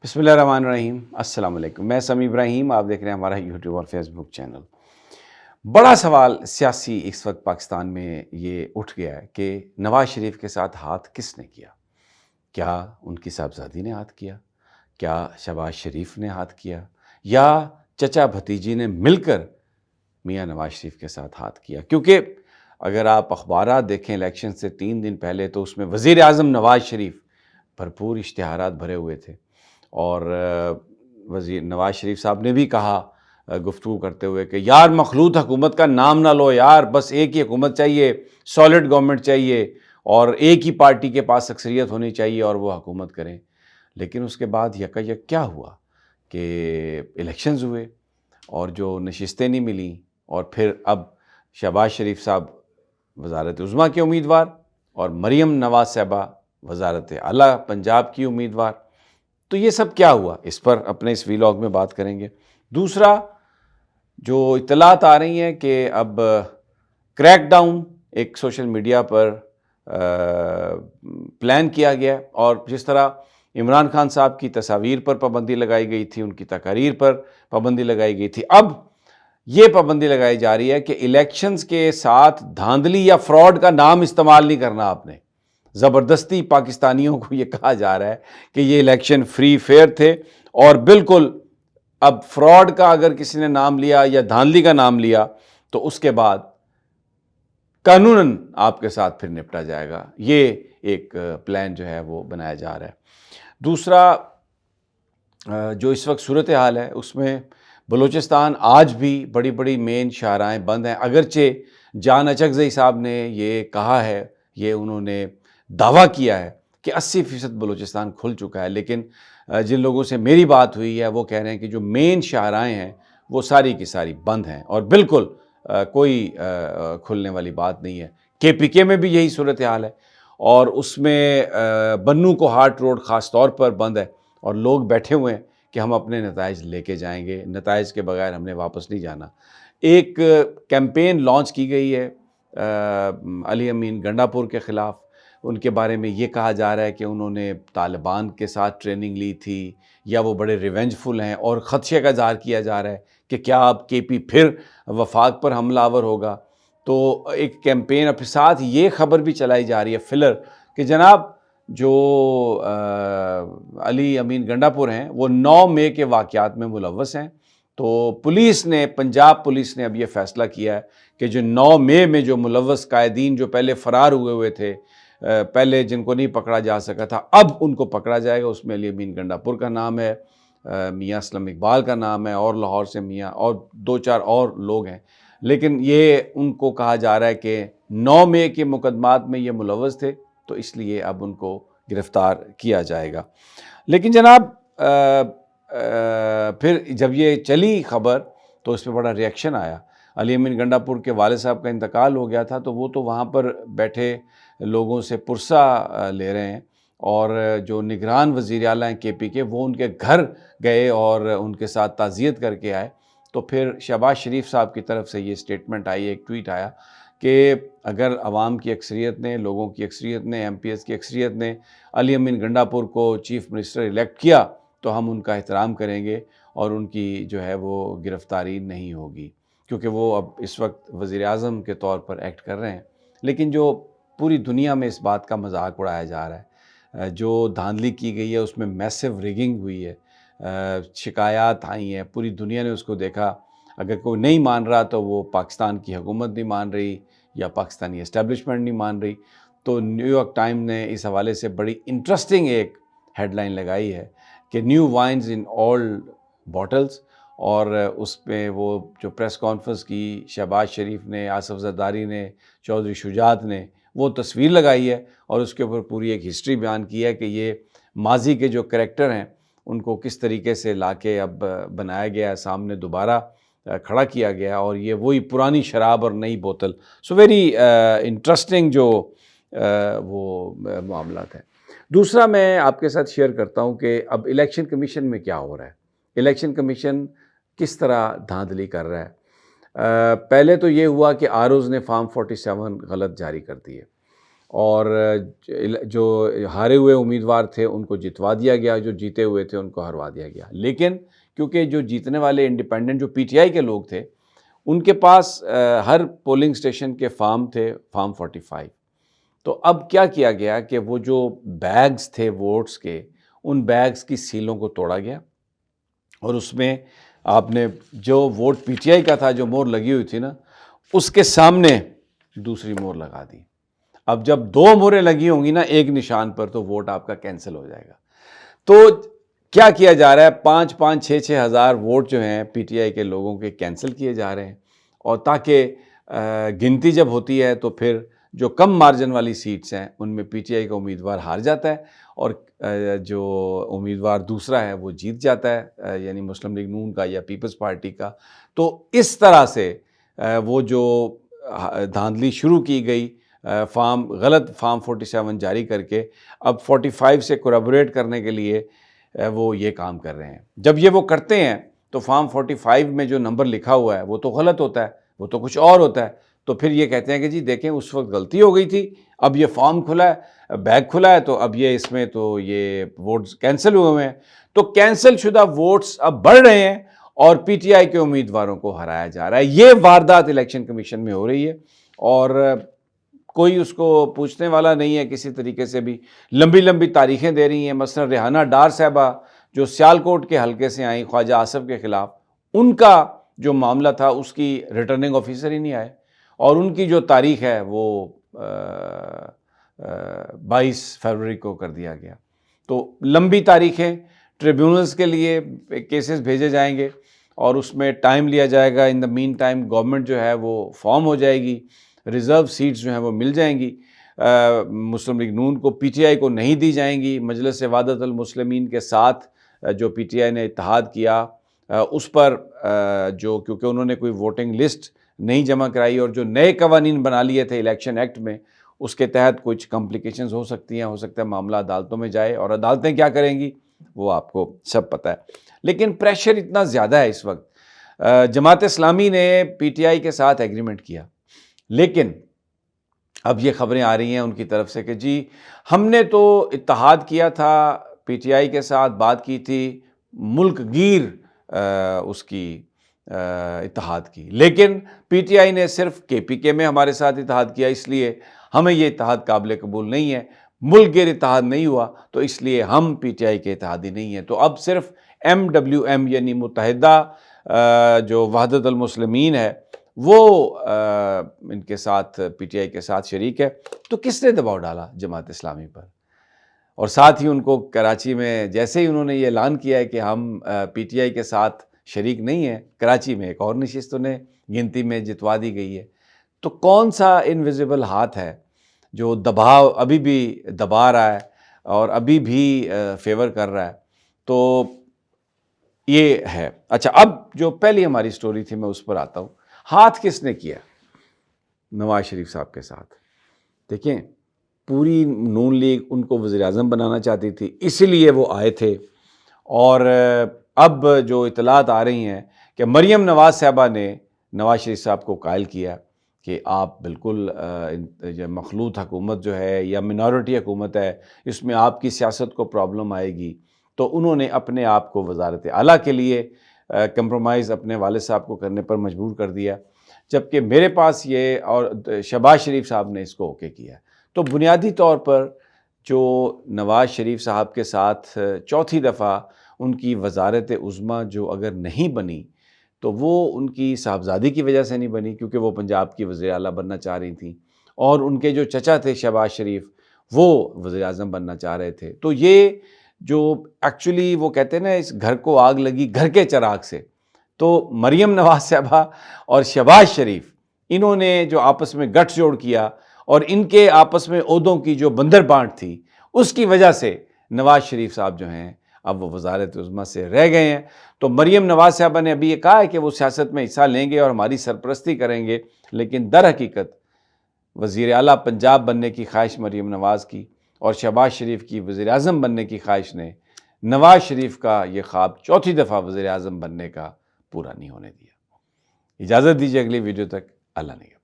بسم اللہ الرحمن الرحیم۔ السلام علیکم، میں سمیع ابراہیم، آپ دیکھ رہے ہیں ہمارا یوٹیوب اور فیس بک چینل۔ بڑا سوال سیاسی اس وقت پاکستان میں یہ اٹھ گیا ہے کہ نواز شریف کے ساتھ ہاتھ کس نے کیا؟ کیا ان کی صاحبزادی نے ہاتھ کیا؟ کیا شہباز شریف نے ہاتھ کیا؟ یا چچا بھتیجی نے مل کر میاں نواز شریف کے ساتھ ہاتھ کیا؟ کیونکہ اگر آپ اخبارات دیکھیں الیکشن سے 3 دن پہلے تو اس میں وزیر اعظم نواز شریف بھرپور اشتہارات بھرے ہوئے تھے، اور وزیر نواز شریف صاحب نے بھی کہا گفتگو کرتے ہوئے کہ یار مخلوط حکومت کا نام نہ لو یار، بس ایک ہی حکومت چاہیے، سالڈ گورنمنٹ چاہیے، اور ایک ہی پارٹی کے پاس اکثریت ہونی چاہیے اور وہ حکومت کریں۔ لیکن اس کے بعد یکا کیا ہوا کہ الیکشنز ہوئے اور جو نشستیں نہیں ملیں، اور پھر اب شہباز شریف صاحب وزارت عظمیٰ کے امیدوار اور مریم نواز صاحبہ وزارت اعلیٰ پنجاب کی امیدوار۔ تو یہ سب کیا ہوا، اس پر اپنے اس ویلاگ میں بات کریں گے۔ دوسرا، جو اطلاعات آ رہی ہیں کہ اب کریک ڈاؤن ایک سوشل میڈیا پر پلان کیا گیا، اور جس طرح عمران خان صاحب کی تصاویر پر پابندی لگائی گئی تھی، ان کی تقاریر پر پابندی لگائی گئی تھی، اب یہ پابندی لگائی جا رہی ہے کہ الیکشنز کے ساتھ دھاندلی یا فراڈ کا نام استعمال نہیں کرنا آپ نے۔ زبردستی پاکستانیوں کو یہ کہا جا رہا ہے کہ یہ الیکشن فری فیئر تھے، اور بالکل اب فراڈ کا اگر کسی نے نام لیا یا دھاندلی کا نام لیا تو اس کے بعد قانوناً آپ کے ساتھ پھر نپٹا جائے گا۔ یہ ایک پلان جو ہے وہ بنایا جا رہا ہے۔ دوسرا، جو اس وقت صورتحال ہے اس میں بلوچستان آج بھی بڑی بڑی مین شاہراہیں بند ہیں، اگرچہ جان اچکزئی صاحب نے یہ کہا ہے، یہ انہوں نے دعویٰ کیا ہے کہ 80% بلوچستان کھل چکا ہے، لیکن جن لوگوں سے میری بات ہوئی ہے وہ کہہ رہے ہیں کہ جو مین شاہراہیں ہیں وہ ساری کی ساری بند ہیں، اور بالکل کوئی کھلنے والی بات نہیں ہے۔ KPK میں بھی یہی صورتحال ہے، اور اس میں بنو کو ہارٹ روڈ خاص طور پر بند ہے، اور لوگ بیٹھے ہوئے ہیں کہ ہم اپنے نتائج لے کے جائیں گے، نتائج کے بغیر ہم نے واپس نہیں جانا۔ ایک کیمپین لانچ کی گئی ہے علی امین گنڈا پور کے خلاف۔ ان کے بارے میں یہ کہا جا رہا ہے کہ انہوں نے طالبان کے ساتھ ٹریننگ لی تھی، یا وہ بڑے ریونج فل ہیں، اور خدشے کا اظہار کیا جا رہا ہے کہ کیا اب KP پھر وفاق پر حملہ آور ہوگا۔ تو ایک کیمپین، اور پھر ساتھ یہ خبر بھی چلائی جا رہی ہے فلر کہ جناب جو علی امین گنڈا پور ہیں وہ 9 مئی کے واقعات میں ملوث ہیں۔ تو پولیس نے، پنجاب پولیس نے اب یہ فیصلہ کیا ہے کہ جو 9 مئی میں جو ملوث قائدین جو پہلے فرار ہوئے تھے، پہلے جن کو نہیں پکڑا جا سکا تھا، اب ان کو پکڑا جائے گا۔ اس میں علی امین گنڈا پور کا نام ہے، میاں اسلم اقبال کا نام ہے، اور لاہور سے میاں اور 2-4 اور لوگ ہیں، لیکن یہ ان کو کہا جا رہا ہے کہ 9 مئی کے مقدمات میں یہ ملوث تھے، تو اس لیے اب ان کو گرفتار کیا جائے گا۔ لیکن جناب پھر جب یہ چلی خبر تو اس پہ بڑا ریاکشن آیا۔ علی امین گنڈا پور کے والد صاحب کا انتقال ہو گیا تھا، تو وہ تو وہاں پر بیٹھے لوگوں سے پرسہ لے رہے ہیں، اور جو نگران وزیر اعلیٰ ہیں KP کے، وہ ان کے گھر گئے اور ان کے ساتھ تعزیت کر کے آئے۔ تو پھر شہباز شریف صاحب کی طرف سے یہ سٹیٹمنٹ آئی، ایک ٹویٹ آیا کہ اگر عوام کی اکثریت نے، لوگوں کی اکثریت نے، MPs کی اکثریت نے علی امین گنڈا پور کو چیف منسٹر الیکٹ کیا تو ہم ان کا احترام کریں گے، اور ان کی جو ہے وہ گرفتاری نہیں ہوگی، کیونکہ وہ اب اس وقت وزیر اعظم کے طور پر ایکٹ کر رہے ہیں۔ لیکن جو پوری دنیا میں اس بات کا مذاق اڑایا جا رہا ہے، جو دھاندلی کی گئی ہے اس میں میسو ریگنگ ہوئی ہے، شکایات آئی ہیں، پوری دنیا نے اس کو دیکھا۔ اگر کوئی نہیں مان رہا تو وہ پاکستان کی حکومت نہیں مان رہی، یا پاکستانی اسٹیبلشمنٹ نہیں مان رہی۔ تو نیو یارک ٹائم نے اس حوالے سے بڑی انٹرسٹنگ ایک ہیڈ لائن لگائی ہے کہ new vines in old bottles, اور اس پہ وہ جو پریس کانفرنس کی شہباز شریف نے، آصف زرداری نے، چودھری شجاعت نے، وہ تصویر لگائی ہے، اور اس کے اوپر پوری ایک ہسٹری بیان کی ہے کہ یہ ماضی کے جو کریکٹر ہیں ان کو کس طریقے سے لا کے اب بنایا گیا ہے، سامنے دوبارہ کھڑا کیا گیا، اور یہ وہی پرانی شراب اور نئی بوتل۔ سو ویری انٹرسٹنگ جو وہ معاملات ہیں۔ دوسرا میں آپ کے ساتھ شیئر کرتا ہوں کہ اب الیکشن کمیشن میں کیا ہو رہا ہے، الیکشن کمیشن کس طرح دھاندلی کر رہا ہے۔ پہلے تو یہ ہوا کہ ROs نے فارم 47 غلط جاری کر دیے، اور جو ہارے ہوئے امیدوار تھے ان کو جتوا دیا گیا، جو جیتے ہوئے تھے ان کو ہروا دیا گیا۔ لیکن کیونکہ جو جیتنے والے انڈیپینڈنٹ جو پی ٹی آئی کے لوگ تھے ان کے پاس ہر پولنگ اسٹیشن کے فارم تھے، فارم 45۔ تو اب کیا کیا گیا کہ وہ جو بیگز تھے ووٹس کے، ان بیگز کی سیلوں کو توڑا گیا، اور اس میں آپ نے جو ووٹ پی ٹی آئی کا تھا، جو مہر لگی ہوئی تھی نا، اس کے سامنے دوسری مہر لگا دی۔ اب جب دو مہریں لگی ہوں گی نا ایک نشان پر، تو ووٹ آپ کا کینسل ہو جائے گا۔ تو کیا کیا جا رہا ہے، 5,000 ہزار ووٹ جو ہیں پی ٹی آئی کے لوگوں کے کینسل کیے جا رہے ہیں، اور تاکہ گنتی جب ہوتی ہے تو پھر جو کم مارجن والی سیٹس ہیں ان میں پی ٹی آئی کا امیدوار ہار جاتا ہے، اور جو امیدوار دوسرا ہے وہ جیت جاتا ہے، یعنی مسلم لیگ نون کا یا پیپلز پارٹی کا۔ تو اس طرح سے وہ جو دھاندلی شروع کی گئی، غلط فارم 47 جاری کر کے، اب 45 سے کوریبوریٹ کرنے کے لیے وہ یہ کام کر رہے ہیں۔ جب یہ وہ کرتے ہیں تو فارم 45 میں جو نمبر لکھا ہوا ہے وہ تو غلط ہوتا ہے، وہ تو کچھ اور ہوتا ہے، تو پھر یہ کہتے ہیں کہ جی دیکھیں اس وقت غلطی ہو گئی تھی، اب یہ فارم کھلا ہے، بیگ کھلا ہے، تو اب یہ اس میں تو یہ ووٹس کینسل ہوئے ہیں۔ تو کینسل شدہ ووٹس اب بڑھ رہے ہیں اور پی ٹی آئی کے امیدواروں کو ہرایا جا رہا ہے۔ یہ واردات الیکشن کمیشن میں ہو رہی ہے، اور کوئی اس کو پوچھنے والا نہیں ہے کسی طریقے سے بھی۔ لمبی لمبی تاریخیں دے رہی ہیں، مثلا ریحانہ ڈار صاحبہ جو سیالکوٹ کے حلقے سے آئیں خواجہ آصف کے خلاف، ان کا جو معاملہ تھا اس کی ریٹرننگ آفیسر ہی نہیں آئے، اور ان کی جو تاریخ ہے وہ 22 فروری کو کر دیا گیا۔ تو لمبی تاریخیں، ٹریبیونلز کے لیے کیسز بھیجے جائیں گے اور اس میں ٹائم لیا جائے گا۔ ان دا مین ٹائم گورنمنٹ جو ہے وہ فارم ہو جائے گی، ریزرو سیٹس جو ہیں وہ مل جائیں گی، مسلم لیگ نون کو، پی ٹی آئی کو نہیں دی جائیں گی۔ مجلس وحدت المسلمین کے ساتھ جو پی ٹی آئی نے اتحاد کیا اس پر جو کیونکہ انہوں نے کوئی ووٹنگ لسٹ نہیں جمع کرائی، اور جو نئے قوانین بنا لیے تھے الیکشن ایکٹ میں، اس کے تحت کچھ کمپلیکیشنز ہو سکتی ہیں، ہو سکتا ہے معاملہ عدالتوں میں جائے، اور عدالتیں کیا کریں گی وہ آپ کو سب پتہ ہے۔ لیکن پریشر اتنا زیادہ ہے اس وقت۔ جماعت اسلامی نے پی ٹی آئی کے ساتھ ایگریمنٹ کیا، لیکن اب یہ خبریں آ رہی ہیں ان کی طرف سے کہ جی ہم نے تو اتحاد کیا تھا پی ٹی آئی کے ساتھ، بات کی تھی ملک گیر اس کی اتحاد کی، لیکن پی ٹی آئی نے صرف کے پی کے میں ہمارے ساتھ اتحاد کیا، اس لیے ہمیں یہ اتحاد قابل قبول نہیں ہے۔ ملک گیر اتحاد نہیں ہوا تو اس لیے ہم پی ٹی آئی کے اتحادی نہیں ہیں۔ تو اب صرف MWM یعنی متحدہ جو وحدت المسلمین ہے وہ ان کے ساتھ پی ٹی آئی کے ساتھ شریک ہے۔ تو کس نے دباؤ ڈالا جماعت اسلامی پر؟ اور ساتھ ہی ان کو کراچی میں جیسے ہی انہوں نے یہ اعلان کیا ہے کہ ہم پی ٹی آئی کے ساتھ شریک نہیں ہیں، کراچی میں ایک اور نشست انہیں گنتی میں جتوا دی گئی ہے۔ تو کون سا انویزیبل ہاتھ ہے جو دباؤ ابھی بھی دبا رہا ہے اور ابھی بھی فیور کر رہا ہے؟ تو یہ ہے۔ اچھا، اب جو پہلی ہماری سٹوری تھی میں اس پر آتا ہوں۔ ہاتھ کس نے کیا نواز شریف صاحب کے ساتھ؟ دیکھیں، پوری نون لیگ ان کو وزیر اعظم بنانا چاہتی تھی، اسی لیے وہ آئے تھے۔ اور اب جو اطلاعات آ رہی ہیں کہ مریم نواز صاحبہ نے نواز شریف صاحب کو قائل کیا کہ آپ بالکل مخلوط حکومت جو ہے یا منارٹی حکومت ہے، اس میں آپ کی سیاست کو پرابلم آئے گی، تو انہوں نے اپنے آپ کو وزارت اعلیٰ کے لیے کمپرومائز اپنے والد صاحب کو کرنے پر مجبور کر دیا، جبکہ میرے پاس یہ اور شہباز شریف صاحب نے اس کو اوکے کیا۔ تو بنیادی طور پر جو نواز شریف صاحب کے ساتھ چوتھی دفعہ ان کی وزارت عظمیٰ جو اگر نہیں بنی تو وہ ان کی صاحبزادی کی وجہ سے نہیں بنی، کیونکہ وہ پنجاب کی وزیر اعلیٰ بننا چاہ رہی تھیں، اور ان کے جو چچا تھے شہباز شریف وہ وزیر اعظم بننا چاہ رہے تھے۔ تو یہ جو ایکچولی وہ کہتے ہیں نا اس گھر کو آگ لگی گھر کے چراغ سے، تو مریم نواز صاحبہ اور شہباز شریف انہوں نے جو آپس میں گٹھ جوڑ کیا، اور ان کے آپس میں عہدوں کی جو بندر بانٹ تھی اس کی وجہ سے نواز شریف صاحب جو ہیں اب وہ وزارت عظمیٰ سے رہ گئے ہیں۔ تو مریم نواز صاحبہ نے ابھی یہ کہا ہے کہ وہ سیاست میں حصہ لیں گے اور ہماری سرپرستی کریں گے، لیکن در حقیقت وزیر اعلیٰ پنجاب بننے کی خواہش مریم نواز کی اور شہباز شریف کی وزیر اعظم بننے کی خواہش نے نواز شریف کا یہ خواب چوتھی دفعہ وزیر اعظم بننے کا پورا نہیں ہونے دیا۔ اجازت دیجیے اگلی ویڈیو تک، اللہ نگہبان۔